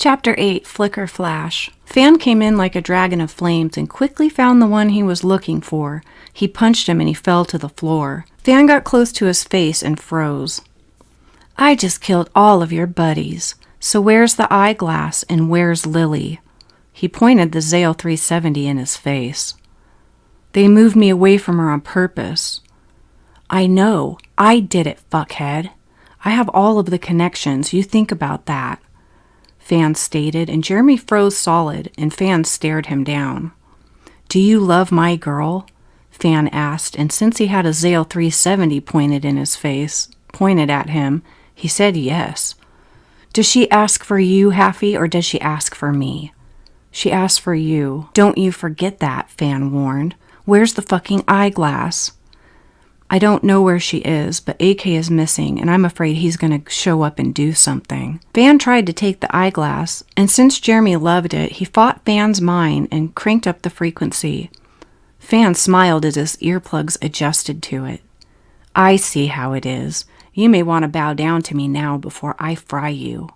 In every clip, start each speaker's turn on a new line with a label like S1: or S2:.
S1: Chapter 8, Flicker Flash. Fan came in like a dragon of flames and quickly found the one he was looking for. He punched him and he fell to the floor. Fan got close to his face and froze. I just killed all of your buddies. So where's the eyeglass and where's Lily? He pointed the Zale 370 in his face. They moved me away from her on purpose. I know. I did it, fuckhead. I have all of the connections. You think about that. Fan stated, and Jeremy froze solid, and Fan stared him down. Do you love my girl? Fan asked, and since he had a Zale 370 pointed at him, he said yes. Does she ask for you, Haffy, or does she ask for me? She asked for you. Don't you forget that, Fan warned. Where's the fucking eyeglass? I don't know where she is, but AK is missing, and I'm afraid he's going to show up and do something. Fan tried to take the eyeglass, and since Jeremy loved it, he fought Fan's mind and cranked up the frequency. Fan smiled as his earplugs adjusted to it. I see how it is. You may want to bow down to me now before I fry you.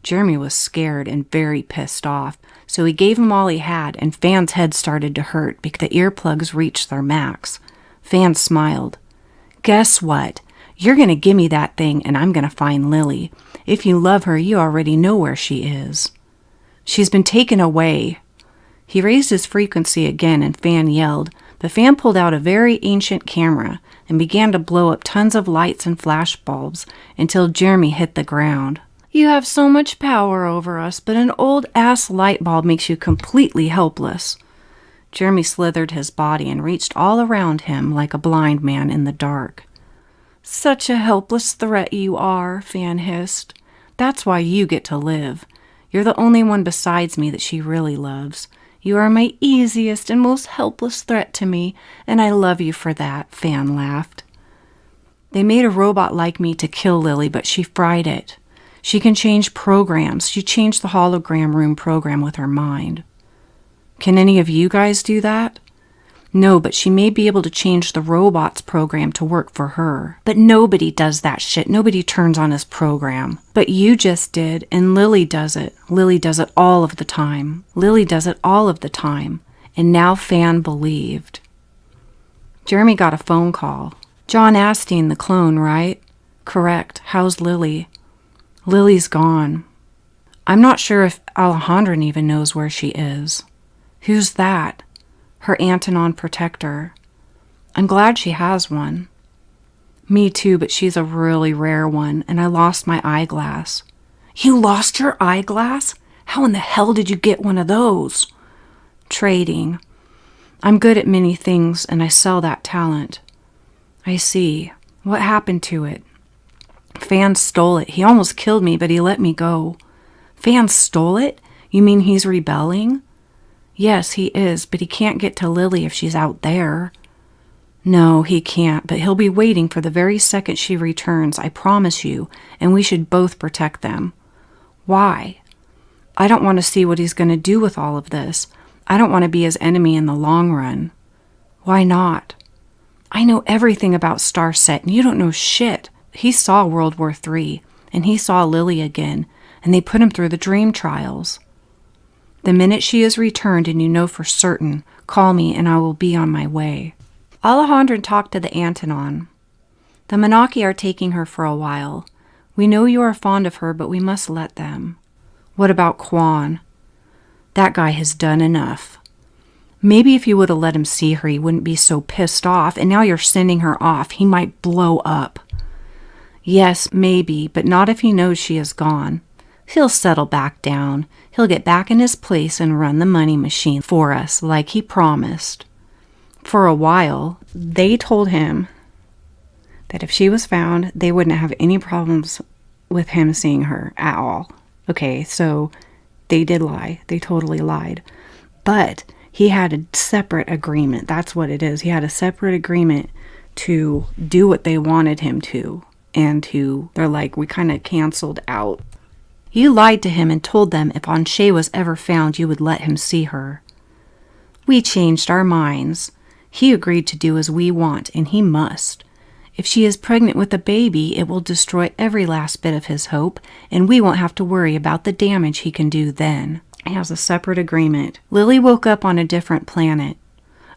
S1: Jeremy was scared and very pissed off, so he gave him all he had, and Fan's head started to hurt because the earplugs reached their max. Fan smiled. Guess what? You're going to give me that thing and I'm going to find Lily. If you love her, you already know where she is. She's been taken away. He raised his frequency again and Fan yelled, but Fan pulled out a very ancient camera and began to blow up tons of lights and flash bulbs until Jeremy hit the ground. You have so much power over us, but an old-ass light bulb makes you completely helpless. Jeremy slithered his body and reached all around him like a blind man in the dark. Such a helpless threat you are, Fan hissed. That's why you get to live. You're the only one besides me that she really loves. You are my easiest and most helpless threat to me, and I love you for that, Fan laughed. They made a robot like me to kill Lily, but she fried it. She can change programs. She changed the hologram room program with her mind. Can any of you guys do that? No, but she may be able to change the robot's program to work for her. But nobody does that shit. Nobody turns on his program. But you just did, and Lily does it. Lily does it all of the time. Lily does it all of the time. And now Fan believed. Jeremy got a phone call. John Asteen, the clone, right? Correct. How's Lily? Lily's gone. I'm not sure if Alejandra even knows where she is. Who's that? Her Antonon protector. I'm glad she has one. Me too, but she's a really rare one, and I lost my eyeglass. You lost your eyeglass? How in the hell did you get one of those? Trading. I'm good at many things, and I sell that talent. I see. What happened to it? Fan stole it. He almost killed me, but he let me go. Fan stole it? You mean he's rebelling? Yes, he is, but he can't get to Lily if she's out there. No, he can't, but he'll be waiting for the very second she returns, I promise you, and we should both protect them. Why? I don't want to see what he's going to do with all of this. I don't want to be his enemy in the long run. Why not? I know everything about Starset, and you don't know shit. He saw World War III, and he saw Lily again, and they put him through the dream trials. The minute she is returned and you know for certain, call me and I will be on my way. Alejandra talked to the Antonon. The Monarchy are taking her for a while. We know you are fond of her, but we must let them. What about Quan? That guy has done enough. Maybe if you would have let him see her, he wouldn't be so pissed off, and now you're sending her off. He might blow up. Yes, maybe, but not if he knows she is gone. He'll settle back down. He'll get back in his place and run the money machine for us like he promised. For a while, they told him that if she was found, they wouldn't have any problems with him seeing her at all. Okay, so they did lie. They totally lied. But he had a separate agreement. That's what it is. He had a separate agreement to do what they wanted him to. And they're like, we kind of canceled out. You lied to him and told them if Anshe was ever found, you would let him see her. We changed our minds. He agreed to do as we want, and he must. If she is pregnant with a baby, it will destroy every last bit of his hope, and we won't have to worry about the damage he can do then. He has a separate agreement. Lily woke up on a different planet.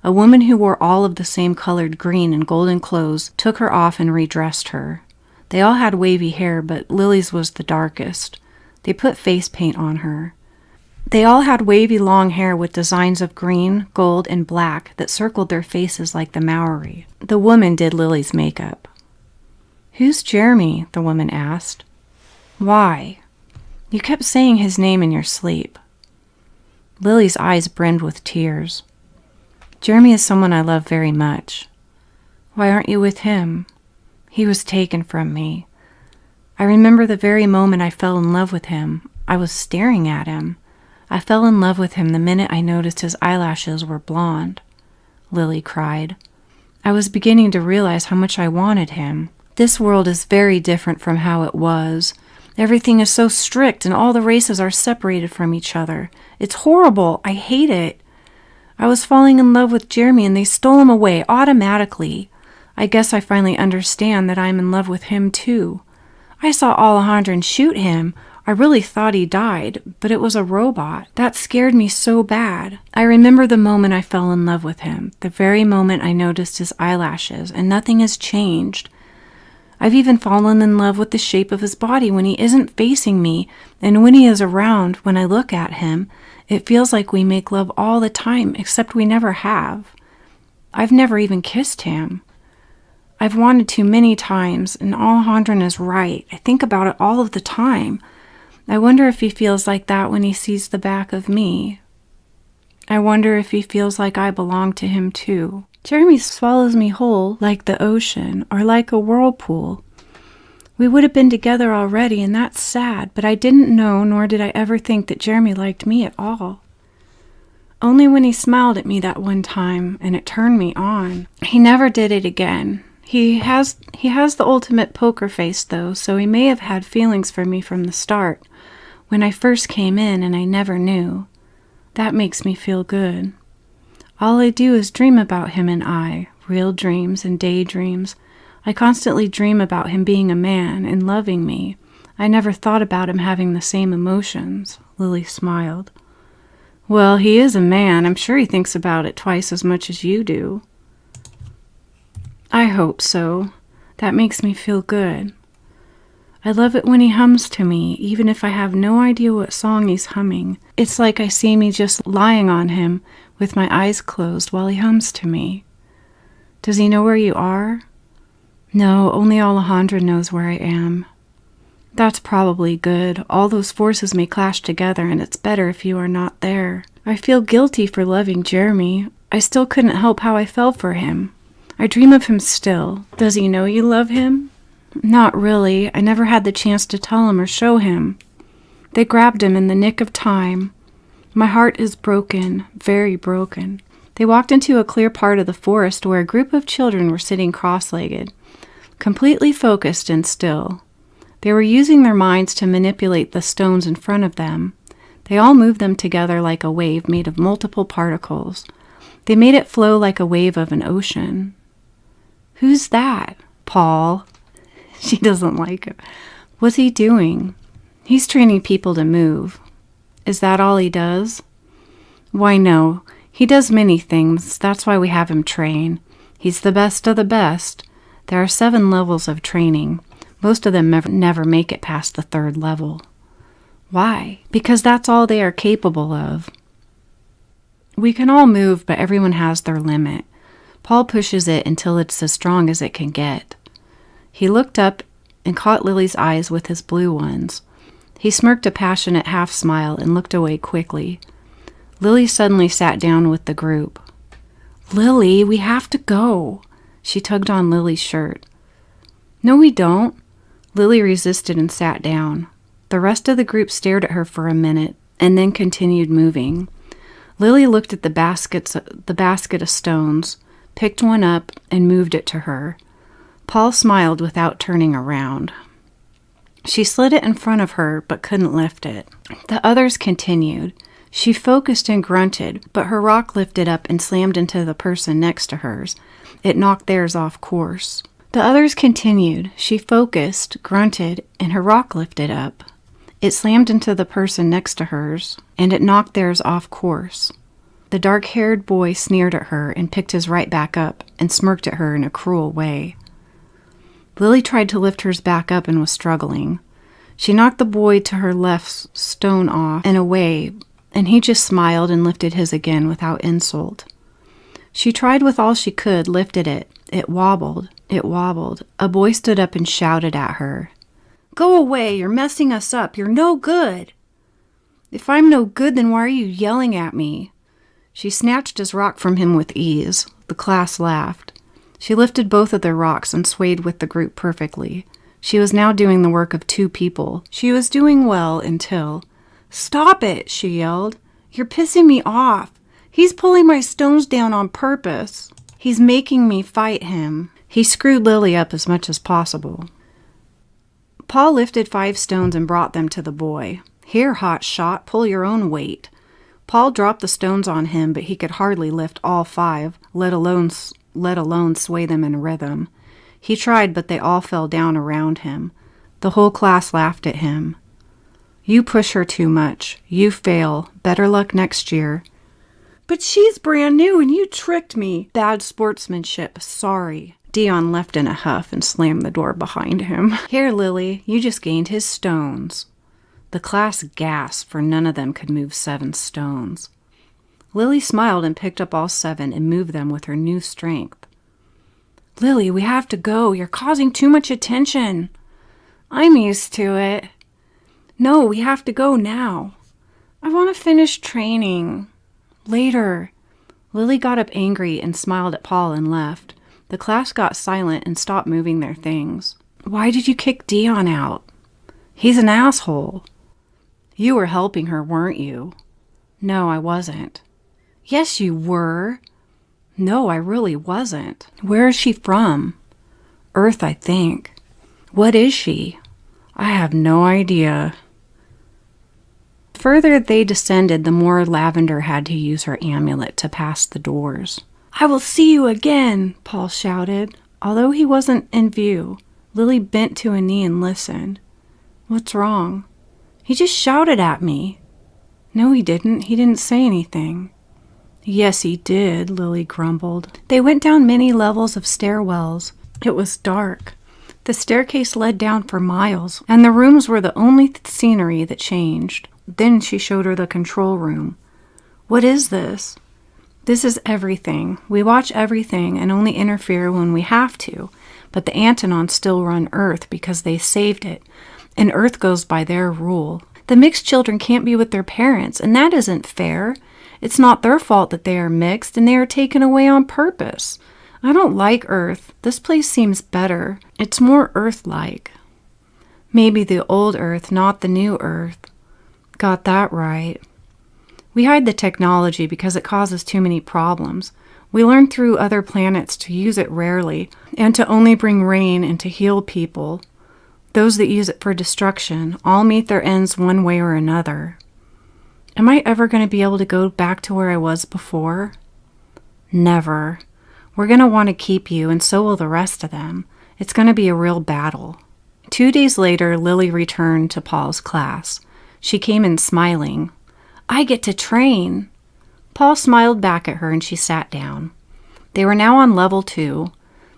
S1: A woman who wore all of the same colored green and golden clothes took her off and redressed her. They all had wavy hair, but Lily's was the darkest. They put face paint on her. They all had wavy long hair with designs of green, gold, and black that circled their faces like the Maori. The woman did Lily's makeup. "Who's Jeremy?" the woman asked. "Why? You kept saying his name in your sleep." Lily's eyes brimmed with tears. "Jeremy is someone I love very much." "Why aren't you with him?" "He was taken from me. I remember the very moment I fell in love with him. I was staring at him. I fell in love with him the minute I noticed his eyelashes were blonde." Lily cried. "I was beginning to realize how much I wanted him. This world is very different from how it was. Everything is so strict and all the races are separated from each other. It's horrible. I hate it. I was falling in love with Jeremy and they stole him away automatically. I guess I finally understand that I'm in love with him too. I saw Alejandro shoot him. I really thought he died, but it was a robot. That scared me so bad. I remember the moment I fell in love with him, the very moment I noticed his eyelashes, and nothing has changed. I've even fallen in love with the shape of his body when he isn't facing me, and when he is around, when I look at him, it feels like we make love all the time, except we never have. I've never even kissed him. I've wanted to many times, and Alejandro is right. I think about it all of the time. I wonder if he feels like that when he sees the back of me. I wonder if he feels like I belong to him too. Jeremy swallows me whole like the ocean or like a whirlpool. We would have been together already, and that's sad, but I didn't know, nor did I ever think that Jeremy liked me at all. Only when he smiled at me that one time, and it turned me on. He never did it again. He has the ultimate poker face, though, so he may have had feelings for me from the start, when I first came in and I never knew. That makes me feel good. All I do is dream about him and I, real dreams and daydreams. I constantly dream about him being a man and loving me. I never thought about him having the same emotions. Lily smiled. Well, he is a man. I'm sure he thinks about it twice as much as you do. I hope so. That makes me feel good. I love it when he hums to me, even if I have no idea what song he's humming. It's like I see me just lying on him with my eyes closed while he hums to me. Does he know where you are? No, only Alejandro knows where I am. That's probably good. All those forces may clash together, and it's better if you are not there. I feel guilty for loving Jeremy. I still couldn't help how I fell for him. I dream of him still. Does he know you love him? Not really. I never had the chance to tell him or show him. They grabbed him in the nick of time. My heart is broken, very broken. They walked into a clear part of the forest where a group of children were sitting cross-legged, completely focused and still. They were using their minds to manipulate the stones in front of them. They all moved them together like a wave made of multiple particles. They made it flow like a wave of an ocean. Who's that? Paul. She doesn't like it. What's he doing? He's training people to move. Is that all he does? Why, no. He does many things. That's why we have him train. He's the best of the best. There are 7 levels of training. Most of them never make it past the 3rd level. Why? Because that's all they are capable of. We can all move, but everyone has their limit. Paul pushes it until it's as strong as it can get. He looked up and caught Lily's eyes with his blue ones. He smirked a passionate half-smile and looked away quickly. Lily suddenly sat down with the group. Lily, we have to go. She tugged on Lily's shirt. No, we don't. Lily resisted and sat down. The rest of the group stared at her for a minute and then continued moving. Lily looked at the basket of stones, picked one up, and moved it to her. Paul smiled without turning around. She slid it in front of her, but couldn't lift it. The others continued. She focused and grunted, but her rock lifted up and slammed into the person next to hers. It knocked theirs off course. The others continued. She focused, grunted, and her rock lifted up. It slammed into the person next to hers, and it knocked theirs off course. The dark-haired boy sneered at her and picked his right back up and smirked at her in a cruel way. Lily tried to lift hers back up and was struggling. She knocked the boy to her left's stone off and away, and he just smiled and lifted his again without insult. She tried with all she could, lifted it. It wobbled. It wobbled. A boy stood up and shouted at her. "Go away! You're messing us up! You're no good!" "If I'm no good, then why are you yelling at me?" She snatched his rock from him with ease. The class laughed. She lifted both of their rocks and swayed with the group perfectly. She was now doing the work of 2 people. She was doing well until... "Stop it!" she yelled. "You're pissing me off. He's pulling my stones down on purpose. He's making me fight him." He screwed Lily up as much as possible. Paul lifted 5 stones and brought them to the boy. "Here, hot shot, pull your own weight." Paul dropped the stones on him, but he could hardly lift all 5, let alone sway them in rhythm. He tried, but they all fell down around him. The whole class laughed at him. "You push her too much. You fail. Better luck next year." "But she's brand new and you tricked me." "Bad sportsmanship. Sorry." Dion left in a huff and slammed the door behind him. "Here, Lily, you just gained his stones." The class gasped, for none of them could move 7 stones. Lily smiled and picked up all 7 and moved them with her new strength. "Lily, we have to go. You're causing too much attention." "I'm used to it." "No, we have to go now." "I want to finish training." "Later." Lily got up angry and smiled at Paul and left. The class got silent and stopped moving their things. "Why did you kick Dion out?" "He's an asshole." "You were helping her, weren't you?" "No, I wasn't." "Yes, you were." "No, I really wasn't." "Where is she from?" "Earth, I think." "What is she?" "I have no idea." The further they descended, the more Lavender had to use her amulet to pass the doors. "I will see you again," Paul shouted. Although he wasn't in view, Lily bent to a knee and listened. "What's wrong?" "He just shouted at me." "No, he didn't. He didn't say anything." "Yes, he did," Lily grumbled. They went down many levels of stairwells. It was dark. The staircase led down for miles, and the rooms were the only scenery that changed. Then she showed her the control room. "What is this?" "This is everything. We watch everything and only interfere when we have to. But the Antonons still run Earth because they saved it, and Earth goes by their rule. The mixed children can't be with their parents, and that isn't fair. It's not their fault that they are mixed, and they are taken away on purpose. I don't like Earth. This place seems better. It's more Earth-like." "Maybe the old Earth, not the new Earth." "Got that right." "We hide the technology because it causes too many problems. We learn through other planets to use it rarely, and to only bring rain and to heal people. Those that use it for destruction all meet their ends one way or another." "Am I ever going to be able to go back to where I was before?" "Never. We're going to want to keep you, and so will the rest of them. It's going to be a real battle." 2 days later, Lily returned to Paul's class. She came in smiling. "I get to train." Paul smiled back at her and she sat down. They were now on level 2.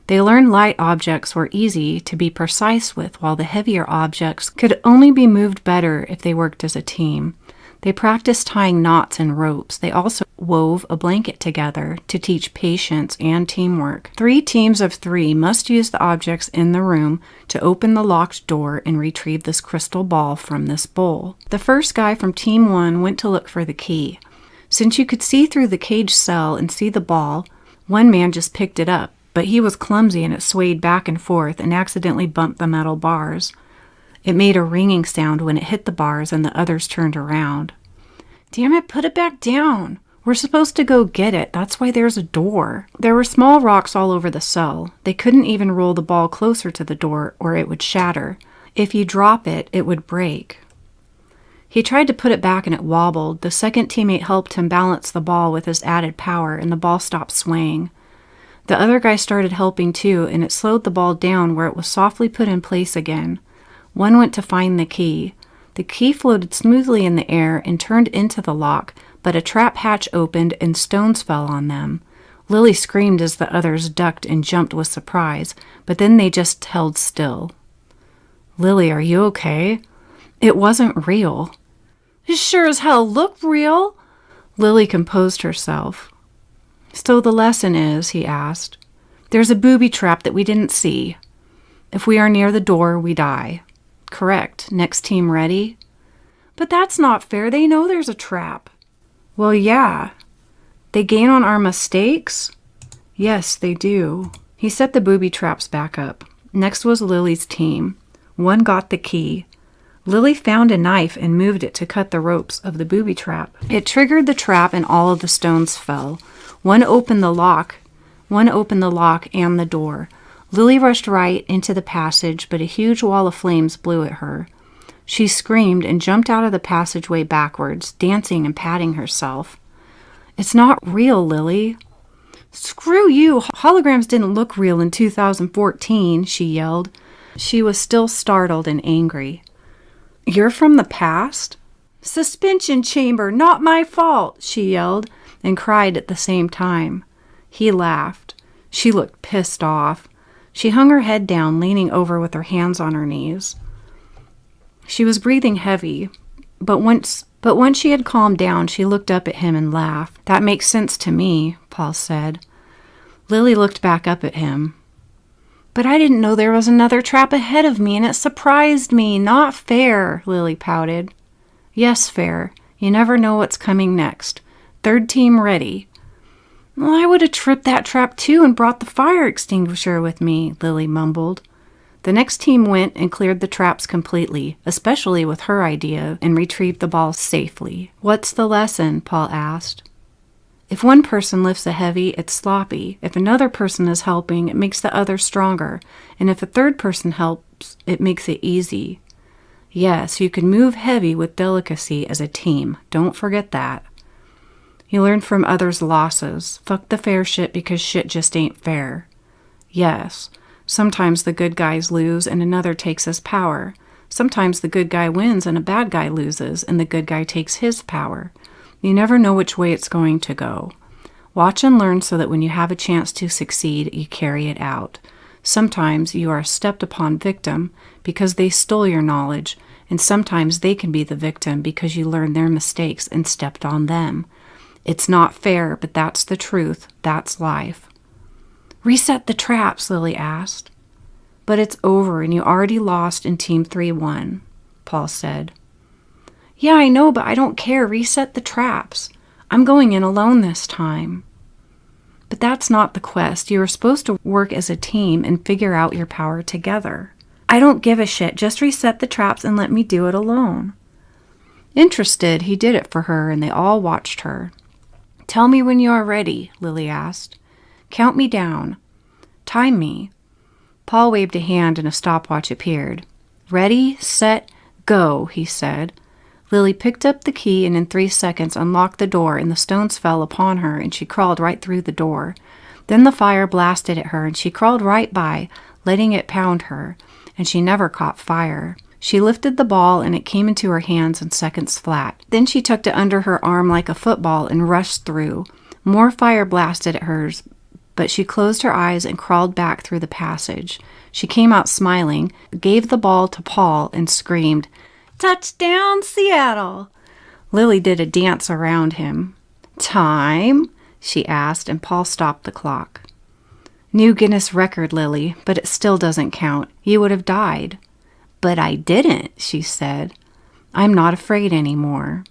S1: They learned light objects were easy to be precise with, while the heavier objects could only be moved better if they worked as a team. They practiced tying knots and ropes. They also wove a blanket together to teach patience and teamwork. 3 teams of 3 must use the objects in the room to open the locked door and retrieve this crystal ball from this bowl. The first guy from Team 1 went to look for the key. Since you could see through the cage cell and see the ball, one man just picked it up, but he was clumsy and it swayed back and forth and accidentally bumped the metal bars. It made a ringing sound when it hit the bars and the others turned around. "Damn it, put it back down. We're supposed to go get it. That's why there's a door." There were small rocks all over the cell. They couldn't even roll the ball closer to the door or it would shatter. If you drop it, it would break. He tried to put it back and it wobbled. The second teammate helped him balance the ball with his added power and the ball stopped swaying. The other guy started helping too, and it slowed the ball down where it was softly put in place again. One went to find the key. The key floated smoothly in the air and turned into the lock, but a trap hatch opened and stones fell on them. Lily screamed as the others ducked and jumped with surprise, but then they just held still. "Lily, are you okay?" "It wasn't real." "It sure as hell looked real." Lily composed herself. "So the lesson is," he asked, "there's a booby trap that we didn't see. If we are near the door, we die." "Correct. Next team ready?" "But that's not fair. They know there's a trap." "Well, yeah. They gain on our mistakes?" "Yes, they do." He set the booby traps back up. Next was Lily's team. One got the key. Lily found a knife and moved it to cut the ropes of the booby trap. It triggered the trap and all of the stones fell. One opened the lock and the door. Lily rushed right into the passage, but a huge wall of flames blew at her. She screamed and jumped out of the passageway backwards, dancing and patting herself. "It's not real, Lily." "Screw you! Holograms didn't look real in 2014, she yelled. She was still startled and angry. "You're from the past?" "Suspension chamber, not my fault," she yelled, and cried at the same time. He laughed. She looked pissed off. She hung her head down, leaning over with her hands on her knees. She was breathing heavy, but once she had calmed down, she looked up at him and laughed. "That makes sense to me," Paul said. Lily looked back up at him. "But I didn't know there was another trap ahead of me, and it surprised me. Not fair," Lily pouted. "Yes, fair. You never know what's coming next. Third team ready." "Well, I would have tripped that trap too and brought the fire extinguisher with me," Lily mumbled. The next team went and cleared the traps completely, especially with her idea, and retrieved the ball safely. "What's the lesson?" Paul asked. "If one person lifts a heavy, it's sloppy. If another person is helping, it makes the other stronger. And if a third person helps, it makes it easy. Yes, you can move heavy with delicacy as a team. Don't forget that. You learn from others' losses. Fuck the fair shit because shit just ain't fair. Yes, sometimes the good guys lose and another takes his power. Sometimes the good guy wins and a bad guy loses and the good guy takes his power. You never know which way it's going to go. Watch and learn so that when you have a chance to succeed, you carry it out. Sometimes you are a stepped-upon victim because they stole your knowledge, and sometimes they can be the victim because you learned their mistakes and stepped on them. It's not fair, but that's the truth. That's life." "Reset the traps," Lily asked. "But it's over, and you already lost and Team 3 won," Paul said. "Yeah, I know, but I don't care. Reset the traps. I'm going in alone this time." "But that's not the quest. You are supposed to work as a team and figure out your power together." "I don't give a shit. Just reset the traps and let me do it alone." Interested, he did it for her, and they all watched her. "Tell me when you are ready," Lily asked. "Count me down. Time me." Paul waved a hand and a stopwatch appeared. "Ready, set, go," he said. Lily picked up the key and in 3 seconds unlocked the door, and the stones fell upon her and she crawled right through the door. Then the fire blasted at her and she crawled right by, letting it pound her, and she never caught fire. She lifted the ball and it came into her hands in seconds flat. Then she tucked it under her arm like a football and rushed through. More fire blasted at hers, but she closed her eyes and crawled back through the passage. She came out smiling, gave the ball to Paul, and screamed, "Touchdown, Seattle!" Lily did a dance around him. "Time?" she asked, and Paul stopped the clock. "New Guinness record, Lily, but it still doesn't count. You would have died." "But I didn't," she said. "I'm not afraid anymore."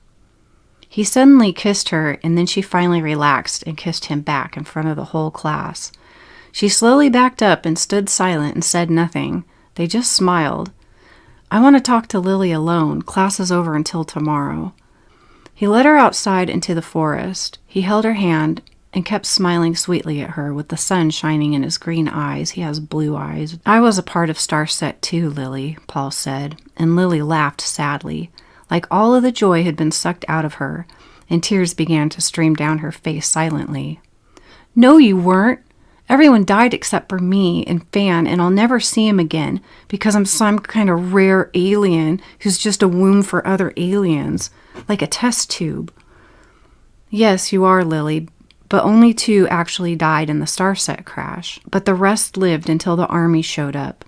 S1: He suddenly kissed her, and then she finally relaxed and kissed him back in front of the whole class. She slowly backed up and stood silent and said nothing. They just smiled. "I want to talk to Lily alone. Class is over until tomorrow." He led her outside into the forest. He held her hand and kept smiling sweetly at her with the sun shining in his green eyes. He has blue eyes. "I was a part of Starset too, Lily," Paul said, and Lily laughed sadly, like all of the joy had been sucked out of her, and tears began to stream down her face silently. "No, you weren't. Everyone died except for me and Fan, and I'll never see him again because I'm some kind of rare alien who's just a womb for other aliens, like a test tube. Yes, you are, Lily, but only 2 actually died in the Starset crash, but the rest lived until the army showed up.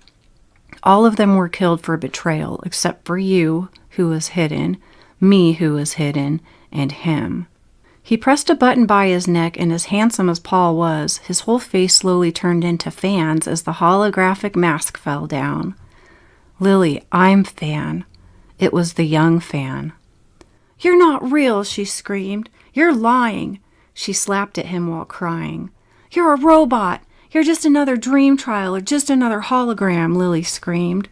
S1: All of them were killed for betrayal, except for you, who was hidden, me, who was hidden, and him. He pressed a button by his neck, and as handsome as Paul was, his whole face slowly turned into Fan's as the holographic mask fell down. Lily, I'm Fan. It was the young Fan. You're not real, she screamed. You're lying. She slapped at him while crying. You're a robot. You're just another dream trial or just another hologram, Lily screamed.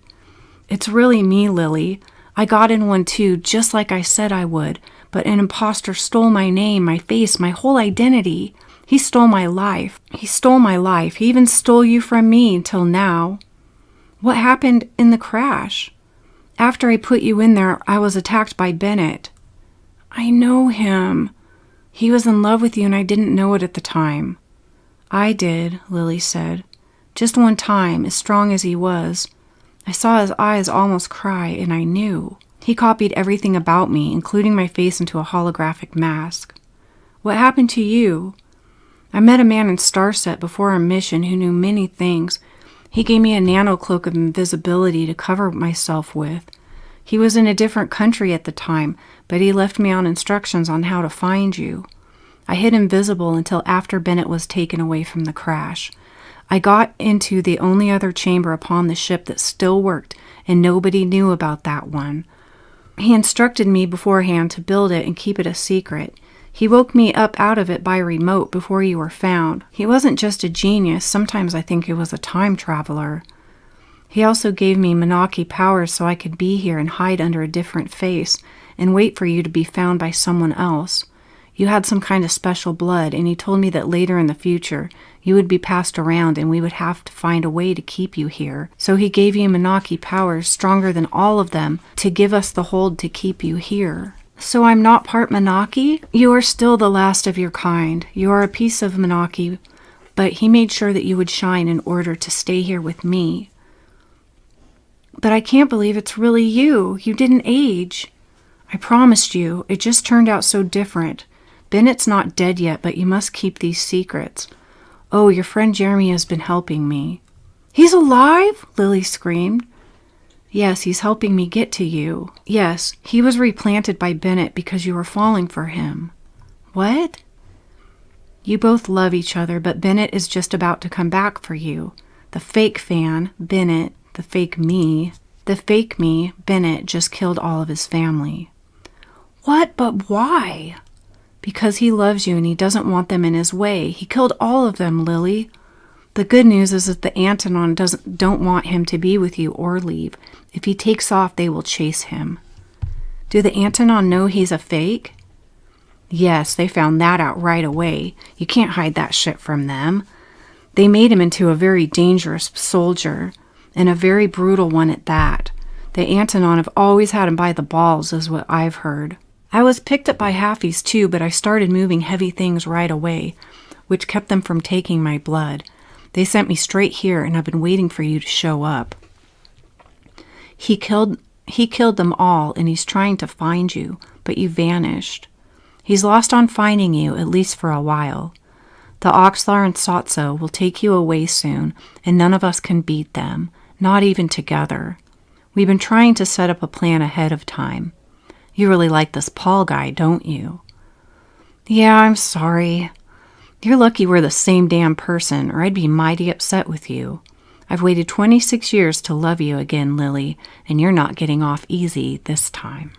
S1: It's really me, Lily. I got in one too, just like I said I would, but an imposter stole my name, my face, my whole identity. He stole my life. He stole my life. He even stole you from me until now. What happened in the crash? After I put you in there, I was attacked by Bennett. I know him. He was in love with you and I didn't know it at the time. I did, Lily said. Just one time, as strong as he was. I saw his eyes almost cry, and I knew. He copied everything about me, including my face, into a holographic mask. What happened to you? I met a man in Starset before our mission who knew many things. He gave me a nano cloak of invisibility to cover myself with. He was in a different country at the time, but he left me on instructions on how to find you. I hid invisible until after Bennett was taken away from the crash. I got into the only other chamber upon the ship that still worked, and nobody knew about that one. He instructed me beforehand to build it and keep it a secret. He woke me up out of it by remote before you were found. He wasn't just a genius, sometimes I think he was a time traveler. He also gave me Menaki powers so I could be here and hide under a different face and wait for you to be found by someone else. You had some kind of special blood, and he told me that later in the future, you would be passed around and we would have to find a way to keep you here. So he gave you Menaki powers stronger than all of them to give us the hold to keep you here. So I'm not part Menaki? You are still the last of your kind. You are a piece of Menaki, but he made sure that you would shine in order to stay here with me. But I can't believe it's really you. You didn't age. I promised you. It just turned out so different. Bennett's not dead yet, but you must keep these secrets. Oh, your friend Jeremy has been helping me. He's alive? Lily screamed. Yes, he's helping me get to you. Yes, he was replanted by Bennett because you were falling for him. What? You both love each other, but Bennett is just about to come back for you. The fake Fan, Bennett, the fake me. The fake me, Bennett, just killed all of his family. What? But why? Because he loves you and he doesn't want them in his way. He killed all of them, Lily. The good news is that the Antonon don't want him to be with you or leave. If he takes off, they will chase him. Do the Antonon know he's a fake? Yes, they found that out right away. You can't hide that shit from them. They made him into a very dangerous soldier, and a very brutal one at that. The Antonon have always had him by the balls, is what I've heard. I was picked up by halfies too, but I started moving heavy things right away, which kept them from taking my blood. They sent me straight here, and I've been waiting for you to show up. He killed them all, and he's trying to find you, but you vanished. He's lost on finding you, at least for a while. The Oxlar and Sotso will take you away soon, and none of us can beat them, not even together. We've been trying to set up a plan ahead of time. You really like this Paul guy, don't you? Yeah, I'm sorry. You're lucky we're the same damn person, or I'd be mighty upset with you. I've waited 26 years to love you again, Lily, and you're not getting off easy this time.